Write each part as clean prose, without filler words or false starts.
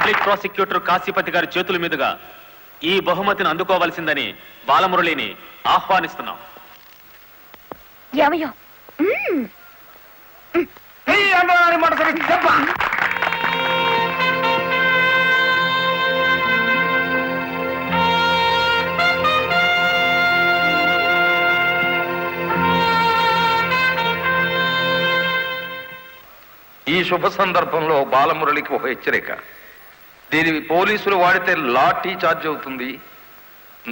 Public prosecutor Kasipathi గారి చేతుల మీదుగా ఈ బహుమతిని అందుకోవాల్సిందని బాలమురళిని ఆహ్వానిస్తున్నాం. ఏమయ్యో ఈ శుభ సందర్భంలో బాలమురళికి ఒక హెచ్చరిక. దీనిని పోలీసులు వాడితే లాఠీ ఛార్జ్ అవుతుంది,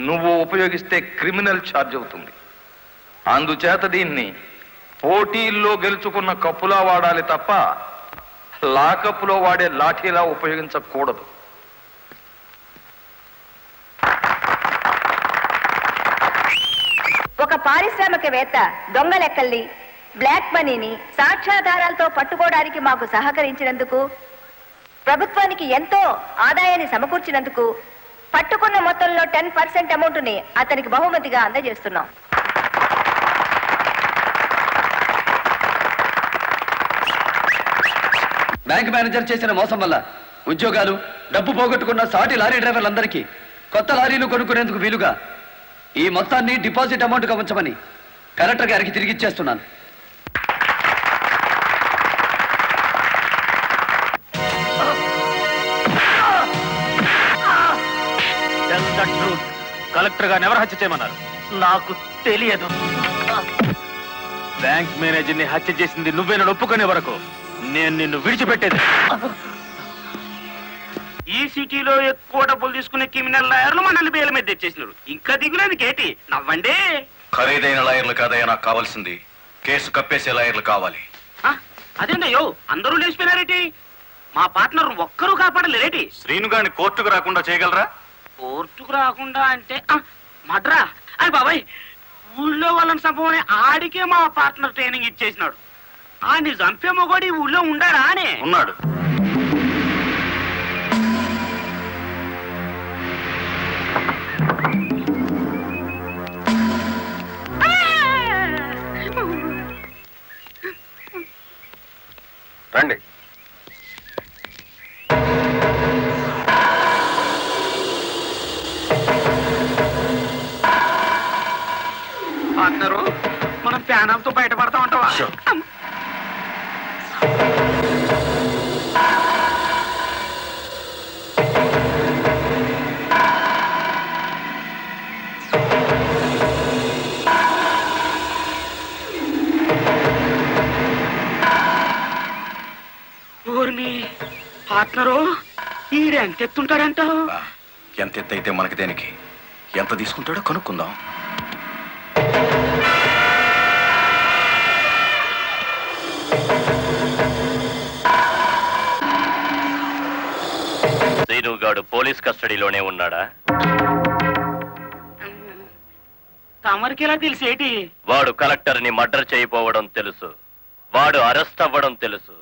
నువ్వు ఉపయోగిస్తే క్రిమినల్ ఛార్జ్ అవుతుంది. అందుచేత దీన్ని పోటీల్లో గెలుచుకున్న కప్పులా వాడాలి తప్ప లాకప్పులో వాడే లాఠీలా ఉపయోగించకూడదు. ఒక పారిశ్రామికవేత్త దొంగ లెక్కల్ని, బ్లాక్ మనీని సాక్ష్యాధారాలతో పట్టుకోవడానికి మాకు సహకరించినందుకు, ప్రభుత్వానికి ఎంతో ఆదాయాన్ని సమకూర్చినందుకు పట్టుకున్న మొత్తంలో 10% అమౌంట్ని అతనికి బహుమతిగా అందజేస్తున్నాం. బ్యాంక్ మేనేజర్ చేసిన మోసం వల్ల ఉద్యోగాలు, డబ్బు పోగొట్టుకున్న సాటి లారీ డ్రైవర్లందరికీ కొత్త లారీలు కొనుక్కునేందుకు వీలుగా ఈ మొత్తాన్ని డిపాజిట్ అమౌంట్గా ఉంచమని కలెక్టర్ గారికి తిరిగిచ్చేస్తున్నాను. కలెక్టర్ గారిని ఎవరు హత్య చేయమన్నారు? నాకు తెలియదు. బ్యాంక్ మేనేజర్ ని హత్య చేసింది నువ్వే ఒప్పుకునే వరకు నేను నిన్ను విడిచిపెట్టేది. ఈ సిటీలో ఎక్కువ డబ్బులు తీసుకునే క్రిమినల్ లాయర్లు మనల్ని బేల మీద తెచ్చేసినారు. ఇంకా దిగులేదు కేటి, నవ్వండి. ఖరీదైన లాయర్లు కాదయ్యా నాకు కావాల్సింది, కేసు కప్పేసే లాయర్లు కావాలి. అదేందయ్యో అందరూ లేచిపోయినారేటి? మా పార్ట్నర్ ఒక్కరూ కాపాడలేరేటి? శ్రీను గారిని కోర్టుకు రాకుండా చేయగలరా? కోర్టుకు రాకుండా అంటే మడ్రా అని బాబాయ్, ఊళ్ళో వాళ్ళని సంభవని ఆడికే మా పార్ట్నర్ ట్రైనింగ్ ఇచ్చేసినాడు. ఆడిని చంపే మొగోడి ఊళ్ళో ఉండాడా అని? ఉన్నాడు. రండి. పార్ట్నరు మనం ప్యానంతో బయటపడతా ఉంటావా? ఊర్మి పార్ట్నరు ఈడెంత ఎత్తుంటాడంటావు? ఎంత ఎత్తైతే మనకి దేనికి, ఎంత తీసుకుంటాడో కనుక్కుందాం. శ్రీనుగాడు పోలీస్ కస్టడీలోనే ఉన్నాడా? తమరికి ఎలా తెలిసేటి? వాడు కలెక్టర్ ని మర్డర్ చేయబోవడం తెలుసు, వాడు అరెస్ట్ అవ్వడం తెలుసు,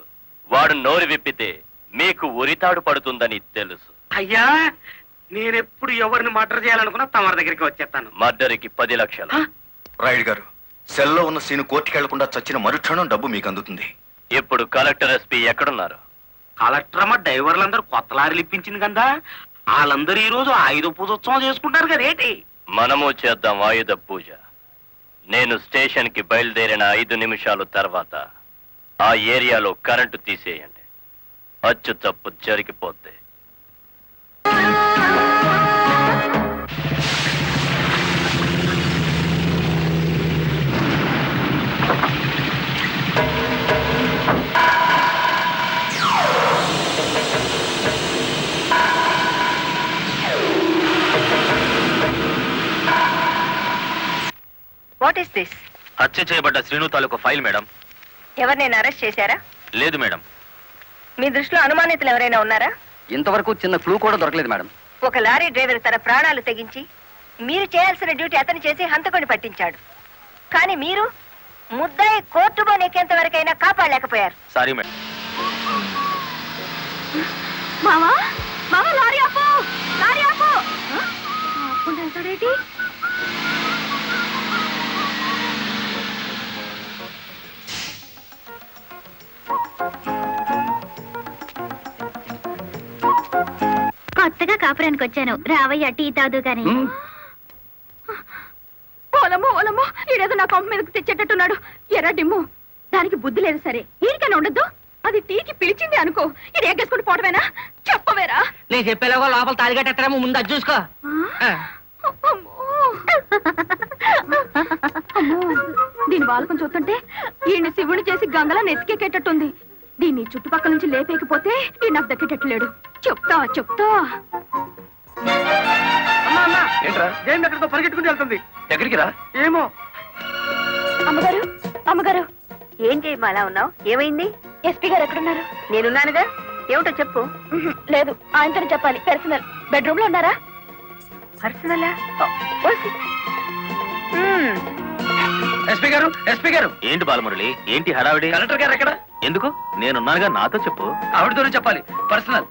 వాడు నోరు విప్పితే మీకు ఉరితాడు పడుతుందని తెలుసు. అయ్యా నేనెప్పుడు ఎవరిని మర్డర్ చేయాలనుకున్నా తమరి దగ్గరికి వచ్చేస్తాను. మర్డర్కి 10 లక్షలు. రాయుడు గారు, సెల్లో ఉన్న సీను కోర్టుకి వెళ్లకుండా చచ్చిన మరుక్షణం డబ్బు మీకు అందుతుంది. ఇప్పుడు కలెక్టర్ ఎస్పీ ఎక్కడున్నారు? కలెక్టర్ అమ్మ డ్రైవర్లందరూ కొత్త లారీలు ఇప్పించింది కదా, వాళ్ళందరూ ఈ రోజు ఆయుధ పూజోత్సవం చేసుకుంటారు కదేటి? మనము చేద్దాం ఆయుధ పూజ. నేను స్టేషన్ కి బయలుదేరిన 5 నిమిషాలు తర్వాత ఆ ఏరియాలో కరెంటు తీసేయండి. అచ్చు తప్పు జరిగిపోద్ది. What is this? హత్య చేయబడ్డ శ్రీను తాలూకు ఫైల్ మేడం. ఎవరినైనా అరెస్ట్ చేశారా? లేదు మేడం. మీ దృష్టిలో అనుమానితులు ఎవరైనా ఉన్నారా? ఇంతవరకు చిన్న క్లూ కూడా దొరకలేదు మేడం. ఒక లారీ డ్రైవర్ తన ప్రాణాలు తెగించి మీరు చేయాల్సిన డ్యూటీ అతను చేసి హంతకుని పట్టించాడు. కానీ మీరు ముద్దాయి కోర్టులో నెక్కేంత వరకైనా కాపాడలేకపోయారు. Sorry madam. మామా మామా లారీ ఆపు, లారీ ఆపు. ఆపుకుంటాడేటి? కొత్తగా కాపురానికి వచ్చాను. రావయ్య, టీ తాదు గాని. ఓలమ్మో ఓలమ్మో, ఈడేదో నా కొంప మీదకి తెచ్చేటట్టున్నాడు. ఎర్ర డిమ్ము, దానికి బుద్ధి లేదు సరే, ఈడికైనా ఉండద్దు. అది టీకి పిలిచింది అనుకో, ఇది ఎగ్గేసుకుంటూ పోవటమేనా? చెప్పవేరా? నేను చెప్పేలాగో లోపల తాలిగట్టేమో ముందు అది చూసుకో. దీని బాలకం చూస్తుంటే ఈయన్ని శివుని చేసి గంగలా నెత్తికెక్కేటట్టుంది. దీన్ని చుట్టుపక్కల నుంచి లేపేకపోతే ఈ నాకు దక్కేటట్లేడు. చెప్తా చెప్తా. ఏంట్రా? ఏం ఎక్కడితో పరిగెట్టుకుని వెళ్తుంది? ఎక్కడికి రా? ఏమో. అమ్మగారు అమ్మగారు, ఏం చేయమ్మా అలా ఉన్నావు? ఏమైంది? ఎస్పీ గారు ఎక్కడున్నారు? నేనున్నానుగా. ఏమిటో చెప్పు. లేదు, ఆయనతో చెప్పాలి. పర్సనల్. బెడ్రూమ్ లో ఉన్నారా? పర్సనలా? ఎస్పీ గారు, ఎస్పీ గారు. ఏంటి బాలమురళి, ఏంటి హడావిడి? కలెక్టర్ గారు ఎక్కడ? ఎందుకు? నేనున్నానుగా, నాతో చెప్పు. ఆవిడతోనే చెప్పాలి. పర్సనల్.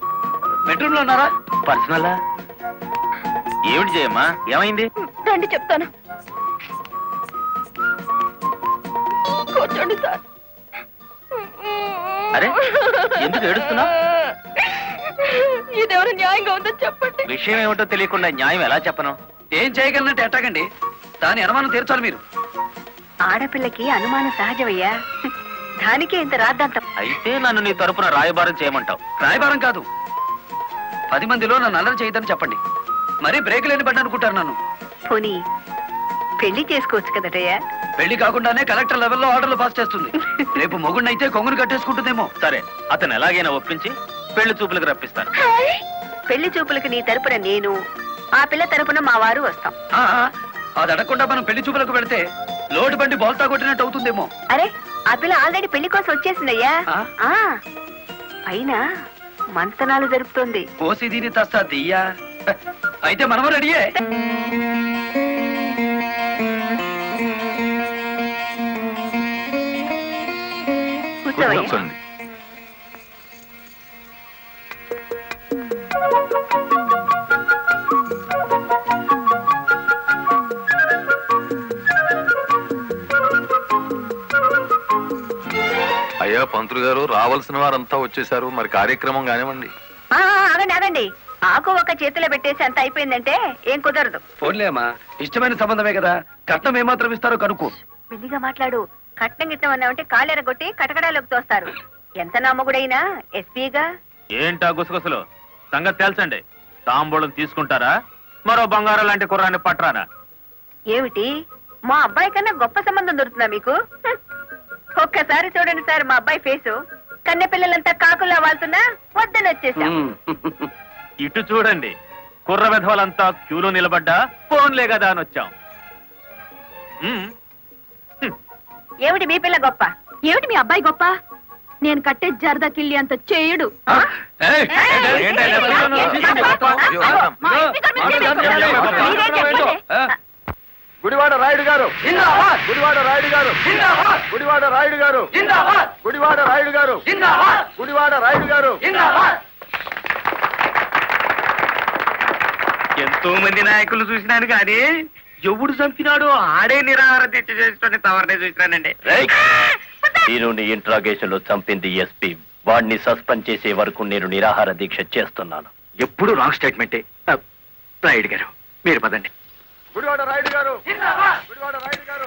బెడ్రూమ్ లో ఉన్నారా? పర్సనలా? ఏమిటి చేయమ్మా, ఏమైంది? రండి చెప్తాను. కూర్చోండి సార్. అరే, ఎందుకు ఏడుస్తున్నావు? ఇదెవరు న్యాయంగా ఉందో చెప్పండి. విషయం ఏమిటో తెలియకుండా న్యాయం ఎలా చెప్పను? ఏం చేయగలనంటే ఎట్టాగండి? దాని అనుమానం తీర్చాలి మీరు. ఆడపిల్లకి అనుమానం సహజమయ్యా, దానికే ఇంత రాద్దాంతం. అయితే నన్ను నీ తరపున రాయబారం చేయమంటావు? రాయబారం కాదు, 10 మందిలో నన్ను అల్లరి చేయదని చెప్పండి. మరీ బ్రేక్ లేని బండి అనుకుంటారు నన్ను. పోనీ పెళ్లి చేసుకోవచ్చు కదటయ్యా. పెళ్లి కాకుండానే కలెక్టర్ లెవెల్లో ఆర్డర్లు పాస్ చేస్తుంది. రేపు మొగుడినైతే కొంగును కట్టేసుకుంటుందేమో. సరే, అతను ఎలాగైనా ఒప్పించి పెళ్లి చూపులకు రప్పిస్తాను. పెళ్లి చూపులకు నీ తరపున నేను, ఆ పిల్ల తరపున మా వారు వస్తాం. అది అడగకుండా మనం పెళ్లి చూపులకు పెడితే లోటు బండి బోల్తా కొట్టినట్టు అవుతుందేమో. అరే, ఆ పిల్ల ఆల్రెడీ పెళ్లి కోసం వచ్చేసిందయ్యా. పైన మంతనాలు జరుపుతోంది. పోసి దీని తస్తా దియ్యా. అయితే మనము రెడీయే. కూర్చోండి. అయ్యా పంతులు గారు, రావాల్సిన వారంతా వచ్చేసారు. మరి కార్యక్రమం కానివ్వండి. ఆగండి ఆగండి, ఆకు ఒక చేతిలో పెట్టేసి అంత అయిపోయిందంటే ఏం కుదరదు. ఫోన్లే అమ్మా, ఇష్టమైన సంబంధమే కదా. కట్నం ఏమాత్రం ఇస్తారో కనుక్కో. మెల్లిగా మాట్లాడు. కట్నం గిట్నం అన్నామంటే కాళ్ళెరగొట్టి కటకడాలోకి తోస్తారు. ఎంత నమ్మగుడైనా ఎస్పీగా. ఏంటా గుసగుసలు? సంగతి తేల్చండి. తాంబూలం తీసుకుంటారా, మరో బంగారం లాంటి కుర్రాన్ని పట్టరానా? ఏమిటి, మా అబ్బాయి కన్నా గొప్ప సంబంధం దొరుకుతుందా మీకు? ఒక్కసారి చూడండి సార్ మా అబ్బాయి ఫేసు. కన్నె పిల్లలంతా కాకులా వాళ్తున్నా వద్దని వచ్చేసా. ఇటు చూడండి, కుర్ర విధవలంతా క్యూలో నిలబడ్డా ఫోన్లే కదా అని వచ్చాం. ఏమిటి మీ పిల్ల గొప్ప? ఏమిటి మీ అబ్బాయి గొప్ప? నేను కట్టే జరదా కిళ్ళి అంత చేయడు. గుడివాడ రాయుడు గారు, గుడివాడ రాయుడు గారు, గుడివాడ రాయుడు గారు, గుడివాడ రాయుడు గారు, గుడివాడ రాయుడు గారు. ఎంతో మంది నాయకులు చూసినాను కానీ ఎవడు చంపినాడో ఆడే నిరాహార దీక్ష చేసుకుని తవరనే చూసినానండి. నేను ఇంట్రాగేషన్ లో చంపింది ఎస్పీ. వాడిని సస్పెండ్ చేసే వరకు నేను నిరాహార దీక్ష చేస్తున్నాను. ఎప్పుడు రాంగ్ స్టేట్మెంటే. రాయుడు గారు, మీరు పదండి. గుడివాడ రాయుడు గారు, గుడివాడ రాయుడు గారు,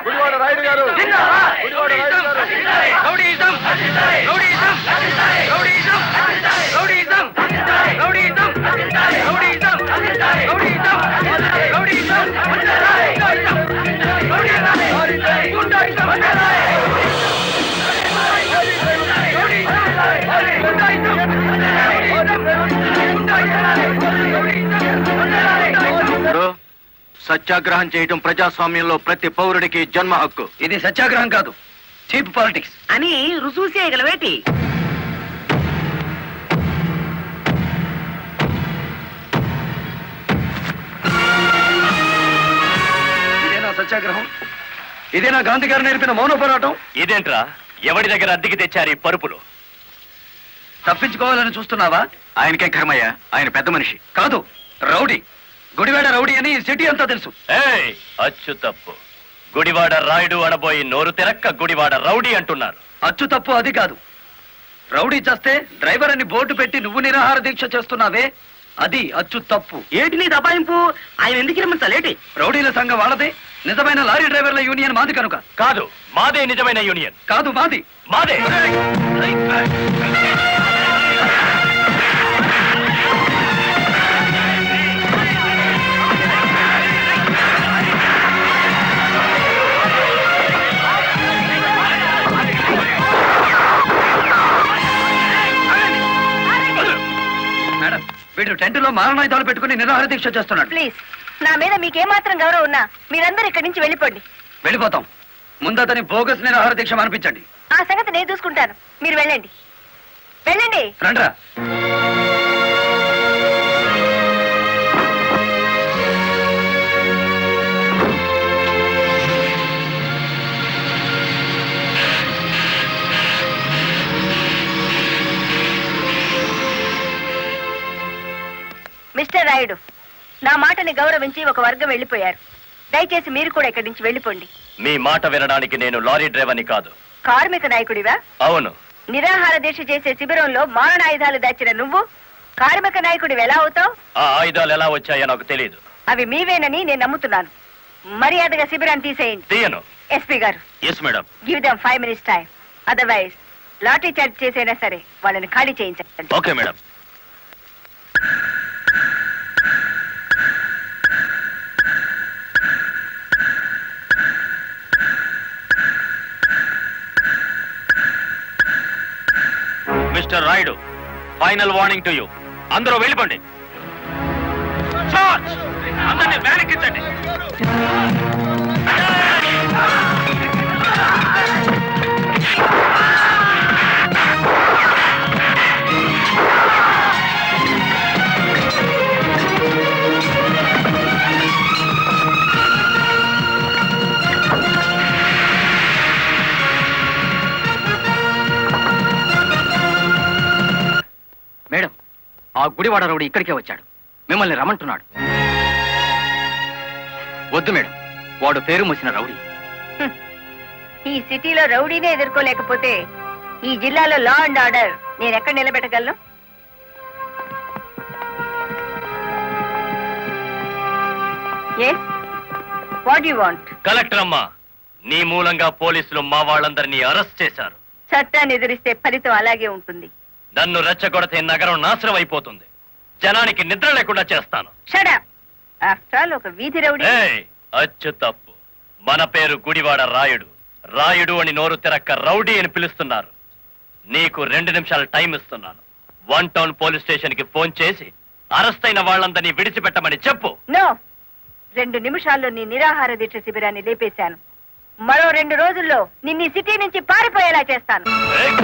గుడివాడ రాయుడు గారు, గుడివాడ రాయుడు గారు. Rowdyism, rowdyism, rowdyism, rowdyism, rowdyism, rowdyism, rowdyism, rowdyism, సత్యాగ్రహం చేయటం ప్రజాస్వామ్యంలో ప్రతి పౌరుడికి జన్మ హక్కు. ఇది సత్యాగ్రహం కాదు, చీప్ పాలిటిక్స్ అని రుజువు చేయగలవేటి? ఇదేనా సత్యాగ్రహం? ఇదేనా గాంధీ గారు నేర్పిన మౌన పోరాటం? ఇదేంట్రా, ఎవడి దగ్గర అద్దెకి తెచ్చారు ఈ పరుపులు? తప్పించుకోవాలని చూస్తున్నావా? ఆయనకే కర్మయ్య, ఆయన పెద్ద మనిషి కాదు, రౌడీ. గుడివాడ రౌడీ అని సిటీ అంతా తెలుసు. ఏయ్, అచ్చు తప్పు. గుడివాడ రాయుడు అనబోయి నోరు తెరక్క గుడివాడ రౌడీ అంటున్నారు. అచ్చు తప్పు అది కాదు. రౌడీ చేస్తే డ్రైవర్ అని బోర్డు పెట్టి నువ్వు నిరాహార దీక్ష చేస్తున్నావే, అది అచ్చు తప్పు. ఏటి నీ దబాయింపు? ఆయన ఎందుకు రమ్మించాలేటి? రౌడీల సంఘం వాళ్ళదే, నిజమైన లారీ డ్రైవర్ల యూనియన్ మాది కనుక. కాదు, మాదే నిజమైన యూనియన్. కాదు, మాది. మాదే. మేడం, వీడు టెంట్లో మారణాయుధాలు పెట్టుకుని నిరాహార దీక్ష చేస్తున్నాడు. ప్లీజ్, నా మీద మీకేమాత్రం గౌరవం ఉన్నా మీరందరూ ఇక్కడి నుంచి వెళ్ళిపోండి. వెళ్ళిపోతాం. ముందు అతని బోగస్ నిరాహార దీక్ష మానిపించండి. ఆ సంగతి నేను చూసుకుంటాను, మీరు వెళ్ళండి. వెళ్ళండి. రండ్రా. మిస్టర్ రాయుడు, నా మాటని గౌరవించి ఒక వర్గం వెళ్ళిపోయారు. దయచేసి మీరు కూడా ఇక్కడి నుంచి వెళ్ళిపోండి. మీ మాట వినడానికి నేను లారీ డ్రైవర్ని కాదు. కార్మిక నాయకుడివా? అవును. నిరాహార దీక్ష చేసే శిబిరంలో మారణాయుధాలు దాచిన నువ్వు కార్మిక నాయకుడివి ఎలా అవుతావు? ఆ ఆయుధాలు ఎలా వచ్చాయో నాకు తెలియదు. అవి మీవేనని నేను నమ్ముతున్నాను. మర్యాదగా శిబిరాన్ని తీసేయండి. తీయను. ఎస్పీ గారు, yes madam. Give them 5 minutes time. Otherwise lathi charge చేసైనా సరే వాళ్ళని ఖాళీ చేయించండి. Okay madam. Mister Rayudu, final warning to you. అందరూ వెళ్ళిపోండి. చార్జ్! అందరినీ వెనక్కించండి. మేడం, ఆ గుడివాడ రౌడీ ఇక్కడికే వచ్చాడు. మిమ్మల్ని రమ్మంటున్నాడు. వద్దు మేడం, వాడు పేరు మోసిన రౌడీ. ఈ సిటీలో రౌడీనే ఎదుర్కోలేకపోతే ఈ జిల్లాలో లా అండ్ ఆర్డర్ నేను ఎక్కడ నిలబెట్టగలను? Yes, what you want? Collector అమ్మా, నీ మూలంగా పోలీసులు మా వాళ్ళందరినీ అరెస్ట్ చేశారు. చట్టాన్ని ఎదిరిస్తే ఫలితం అలాగే ఉంటుంది. నన్ను రెచ్చగొడితే నగరం నాశనం అయిపోతుంది. జనానికి నిద్ర లేకుండా చేస్తాను. Shut up. ఆఫ్టర్ ఆల్ ఒక వీధి రౌడీ. ఏయ్, అచ్చు తప్పు. మన పేరు గుడివాడ రాయుడు. రాయుడు అని నోరు తిరక్క రౌడీ అని పిలుస్తున్నారు. నీకు 2 నిమిషాలు టైం ఇస్తున్నాను. 1 టౌన్ పోలీస్ స్టేషన్ కి ఫోన్ చేసి అరెస్ట్ అయిన వాళ్ళందరినీ విడిచిపెట్టమని చెప్పు. నో, 2 నిమిషాల్లో నీ నిరాహార దీక్ష శిబిరాన్ని లేపేశాను. మరో 2 రోజుల్లో నిన్ను ఈ సిటీ నుంచి పారిపోయేలా చేస్తాను. ఏయ్!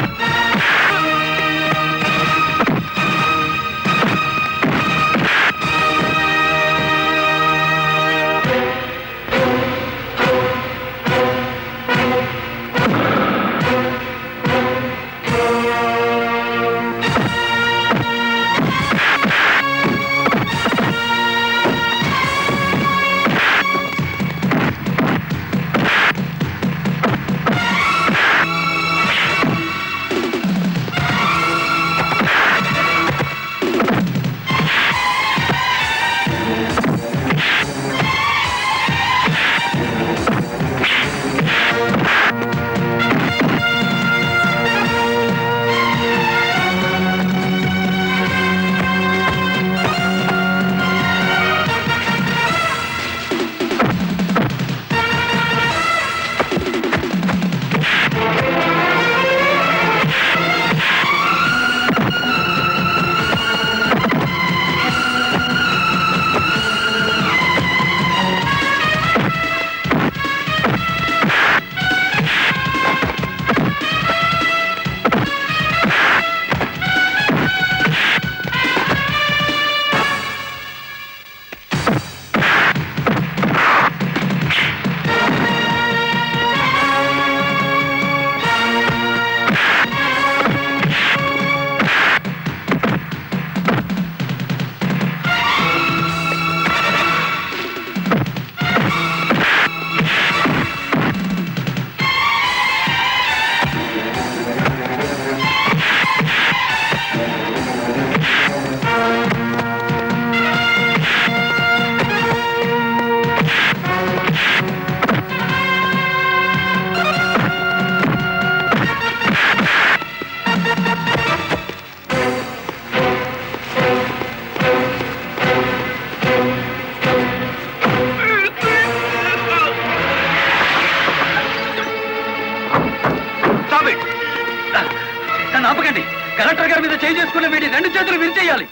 కాల్పులు విరిచేయాలి.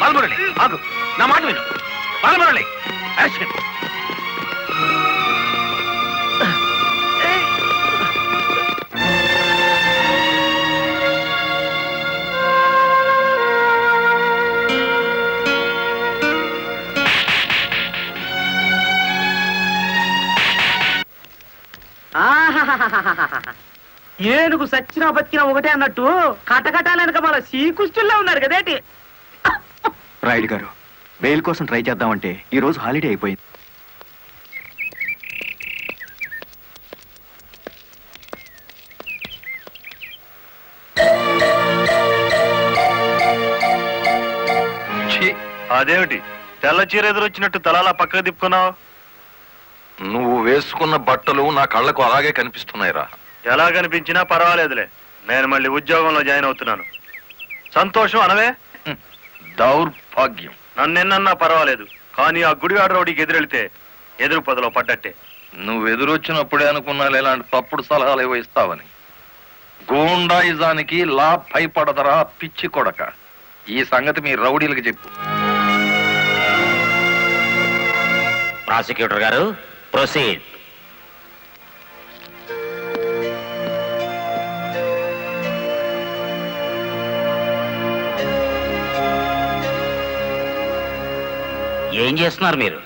బాలమురళి ఆగు, నా మాట విను. బాలమురళి అరెస్ట్ చేయండి. ఏనుగు సచ్చినా బతికినా ఒకటే అన్నట్టు కటకటాలనక మన శ్రీకృష్ణుల్లో ఉన్నారు కదేటి. రాయుడు గారు, బెయిల్ కోసం ట్రై చేద్దామంటే ఈ రోజు హాలిడే అయిపోయింది. అదేమిటి తెల్ల చీర ఎదురొచ్చినట్టు తలాలా పక్కకు తిప్పుకున్నావు? నువ్వు వేసుకున్న బట్టలు నా కళ్ళకు అలాగే కనిపిస్తున్నాయిరా. ఎలా కనిపించినా పర్వాలేదులే, నేను మళ్ళీ ఉద్యోగంలో జాయిన్ అవుతున్నాను. సంతోషం అనవే. దౌర్భాగ్యం. నన్నెన్నన్నా పర్వాలేదు, కానీ ఆ గుడివాడ రౌడీకి ఎదురెళ్తే ఎదురు పదలో పడ్డట్టే. నువ్వు ఎదురొచ్చినప్పుడే అనుకున్నా ఇలాంటి తప్పుడు సలహాలు ఏవో ఇస్తావని. గూండాయిజానికి లా భయపడదరా పిచ్చి కొడక. ఈ సంగతి మీ రౌడీలకు చెప్పు. ప్రాసిక్యూటర్ గారు, ప్రొసీడ్. ఏం చేస్తున్నారు మీరు?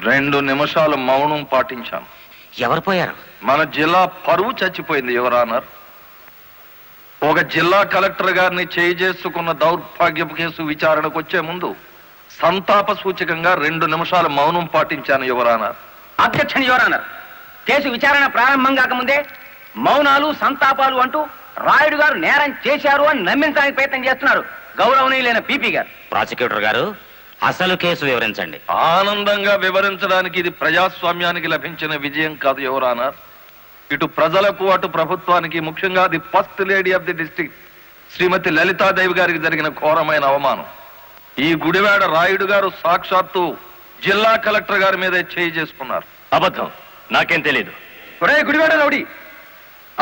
2 నిమిషాలు మౌనం పాటించాను. ఎవరు పోయారు? మన జిల్లా పరువు చచ్చిపోయింది యువర్ ఆనర్. ఒక జిల్లా కలెక్టర్ గారిని చేసుకున్న దౌర్భాగ్యపు కేసు విచారణకు వచ్చే ముందు సంతాప సూచకంగా 2 నిమిషాలు మౌనం పాటించాను your honour. Objection your honour. Case విచారణ ప్రారంభం కాకముందే మౌనాలు సంతాపాలు అంటూ రాయుడు గారు నేరం చేశారు అని నమ్మించడానికి ప్రయత్నం చేస్తున్నారు గౌరవనీయులైన పీపీ గారు. ప్రాసిక్యూటర్ గారు, అసలు కేసు వివరించండి. ఆనందంగా వివరించడానికి ఇది ప్రజాస్వామ్యానికి లభించిన విజయం కాదు యువర్ ఆనర్. ఇటు ప్రజలకు అటు ప్రభుత్వానికి, ముఖ్యంగా the first lady of the district Shrimati Lalithadevi గారికి జరిగిన ఘోరమైన అవమానం. ఈ గుడివాడ రాయుడు గారు సాక్షాత్తు జిల్లా కలెక్టర్ గారి మీద చేసుకున్నారు. అబద్ధం, నాకేం తెలీదు. ఒరే గుడివాడ రౌడీ,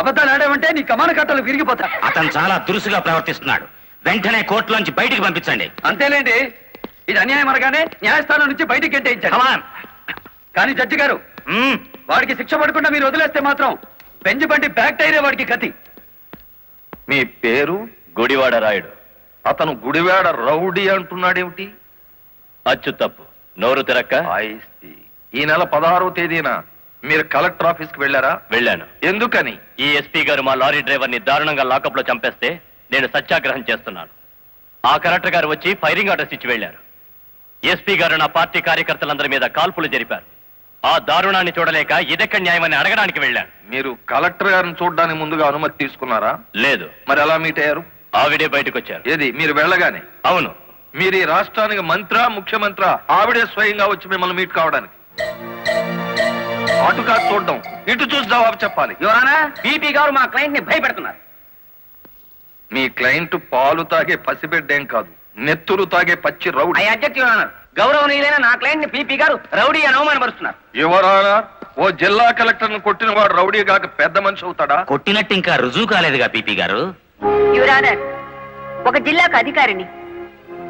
అబద్ధాలు ఆడామంటే నీ కమాన కట్టలు విరిగిపోతా. అతను చాలా దురుసుగా ప్రవర్తిస్తున్నాడు. వెంటనే కోర్టులోంచి బయటికి పంపించండి. అంతేలేండి, ఇది అన్యాయం అనగానే న్యాయస్థానం నుంచి బయటికి గెంటేయించాడు. కానీ జడ్జి గారు, వాడికి శిక్ష పడకుండా మీరు వదిలేస్తే మాత్రం బెంచ్ బండి బ్యాక్ టైరే వాడికి గతి. మీ పేరు? గుడివాడ రాయుడు. అతను గుడివాడ రౌడీ అంటున్నాడేమిటి? అచ్చు తప్పు, నోరు తిరక్క. ఈ నెల 16వ తేదీన మీరు కలెక్టర్ ఆఫీస్ కి వెళ్ళారా? వెళ్ళాను. ఎందుకని? ఈ ఎస్పీ గారు మా లారీ డ్రైవర్ ని దారుణంగా లాకప్ లో చంపేస్తే నేను సత్యాగ్రహం చేస్తున్నాను. ఆ కలెక్టర్ గారు వచ్చి ఫైరింగ్ ఆర్డర్స్ ఇచ్చి వెళ్లారు. ఎస్పీ గారు నా పార్టీ కార్యకర్తలందరి మీద కాల్పులు జరిపారు. ఆ దారుణాన్ని చూడలేక ఇదెక్కడ న్యాయమని అడగడానికి వెళ్ళాను. మీరు కలెక్టర్ గారిని చూడడానికి ముందుగా అనుమతి తీసుకున్నారా? లేదు. మరి ఎలా మీట్ అయ్యారు? ఆవిడే బయటకు వచ్చారు. ఏది, మీరు వెళ్ళగానే? అవును. మీరు ఈ రాష్ట్రానికి మంత్రా, ముఖ్యమంత్రా? ఆవిడే స్వయంగా వచ్చి మిమ్మల్ని మీట్ కావడానికి? అటు కాదు చూడడం, ఇటు చూసి జవాబు చెప్పాలి. యువరానా, పీపీ గారు మా క్లయింట్ ని భయపెడుతున్నారు. మీ క్లయింట్ పాలు తాగే పసిబిడ్డేం కాదు, నెత్తురు తాగే పచ్చి రౌడీ. గౌరవనీయులైన నా క్లయింట్ ని పీపీ గారు రౌడీ అని అవమానపరుస్తున్నారు. యువరానా, ఓ జిల్లా కలెక్టర్ ను కొట్టిన వాడు రౌడీ కాక పెద్ద మనిషి అవుతాడా? కొట్టినట్టు ఇంకా రుజువు కాలేదుగా పీపీ గారు. యువరానర్, ఒక జిల్లాకు అధికారిని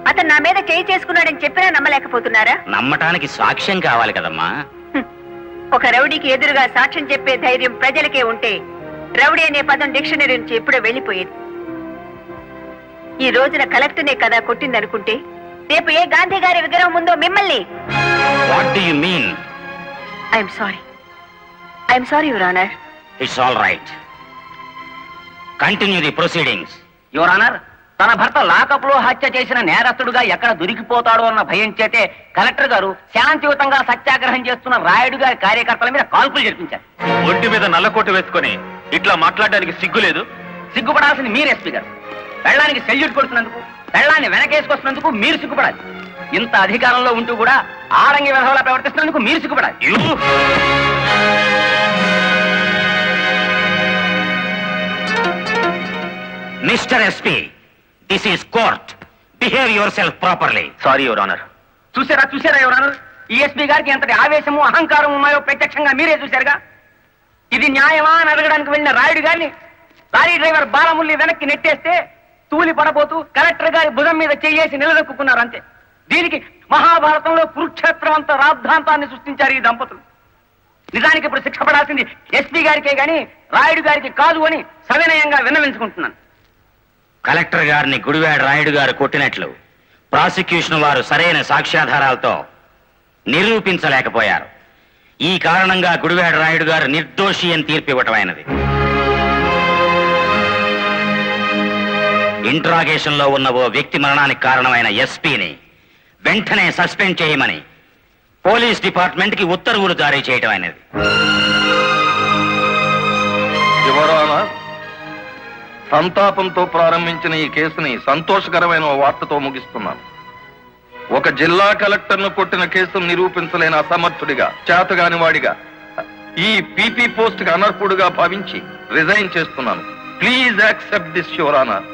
అతను నా మీద చేయి చేసుకున్నాడని చెప్పినా నమ్మలేకపోతున్నారా? నమ్మటానికి సాక్ష్యం కావాలి కదమ్మా. ఒక రౌడీకి ఎదురుగా సాక్ష్యం చెప్పే ధైర్యం ప్రజలకే ఉంటే రౌడీ అనే పదం డిక్షనరీ నుంచి ఎప్పుడో వెళ్ళిపోయేది. ఈ రోజున కలెక్టర్నే కదా కొట్టిందనుకుంటే రేపు ఏ గాంధీ గారి విగ్రహం ఉందో మిమ్మల్ని. What do you mean? I'm sorry your honour. It's all right. Continue the proceedings. Your honour, తన భర్త లాకప్ లో హత్య చేసిన నేరస్తుడుగా ఎక్కడ దొరికిపోతాడో అన్న భయం చేతే కలెక్టర్ గారు శాంతియుతంగా సత్యాగ్రహం చేస్తున్న రాయుడు గారి కార్యకర్తల మీద కాల్పులు జరిపించారు. ఒంటి మీద నల్లకోట వేసుకొని ఇట్లా మాట్లాడడానికి సిగ్గు లేదు? సిగ్గుపడాల్సింది మీరు ఎస్పీ గారు. పెళ్ళానికి సెల్యూట్ కొడుతున్నందుకు, పెళ్ళాన్ని వెనకేసుకొస్తున్నందుకు మీరు సిగ్గుపడాలి. ఇంత అధికారంలో ఉంటూ కూడా ఆడంగి విధవలా ప్రవర్తిస్తున్నందుకు మీరు సిగ్గుపడాలి. Mister SP, this is court. Behave yourself properly. Sorry your honour. చూసారా యువర్ ఆనర్, ఈ ఎస్పీ గారికి ఎంతటి ఆవేశము, అహంకారం ఉన్నాయో ప్రత్యక్షంగా మీరే చూశారుగా. ఇది న్యాయమా అని అడగడానికి వెళ్ళిన రాయుడు గారిని లారీ డ్రైవర్ బాలమురళి వెనక్కి నెట్టేస్తే తూలి పడబోతూ కలెక్టర్ గారి భుజం మీద చెయ్యేసి నిలదొక్కున్నారు అంతే. దీనికి మహాభారతంలో కురుక్షేత్రం అంత రాద్ధాంతాన్ని సృష్టించారు ఈ దంపతులు. నిజానికి ఇప్పుడు శిక్ష పడాల్సింది ఎస్పీ గారికే గాని రాయుడు గారికి కాదు అని సవినయంగా విన్నవించుకుంటున్నాను. కలెక్టర్ గారిని గుడివాడ రాయుడు గారు కొట్టినట్లు ప్రాసిక్యూషన్ వారు సరైన సాక్ష్యాధారాలతో నిరూపించలేకపోయారు. ఈ కారణంగా గుడివాడ రాయుడు గారు నిర్దోషి అని తీర్పు ఇవ్వటమైనది. ఇంట్రాగేషన్ లో ఉన్న ఓ వ్యక్తి మరణానికి కారణమైన ఎస్పీని వెంటనే సస్పెండ్ చేయమని పోలీస్ డిపార్ట్మెంట్ కి ఉత్తర్వులు జారీ చేయటం అయినది. సంతాపంతో ప్రారంభించిన ఈ కేసుని సంతోషకరమైన వార్తతో ముగిస్తున్నాను. ఒక జిల్లా కలెక్టర్ను కొట్టిన కేసును నిరూపించలేని అసమర్థుడిగా, చేతగాని వాడిగా, ఈ పీపీ పోస్ట్ కి అనర్హుడుగా భావించి రిజైన్ చేస్తున్నాను. Please accept this your honour.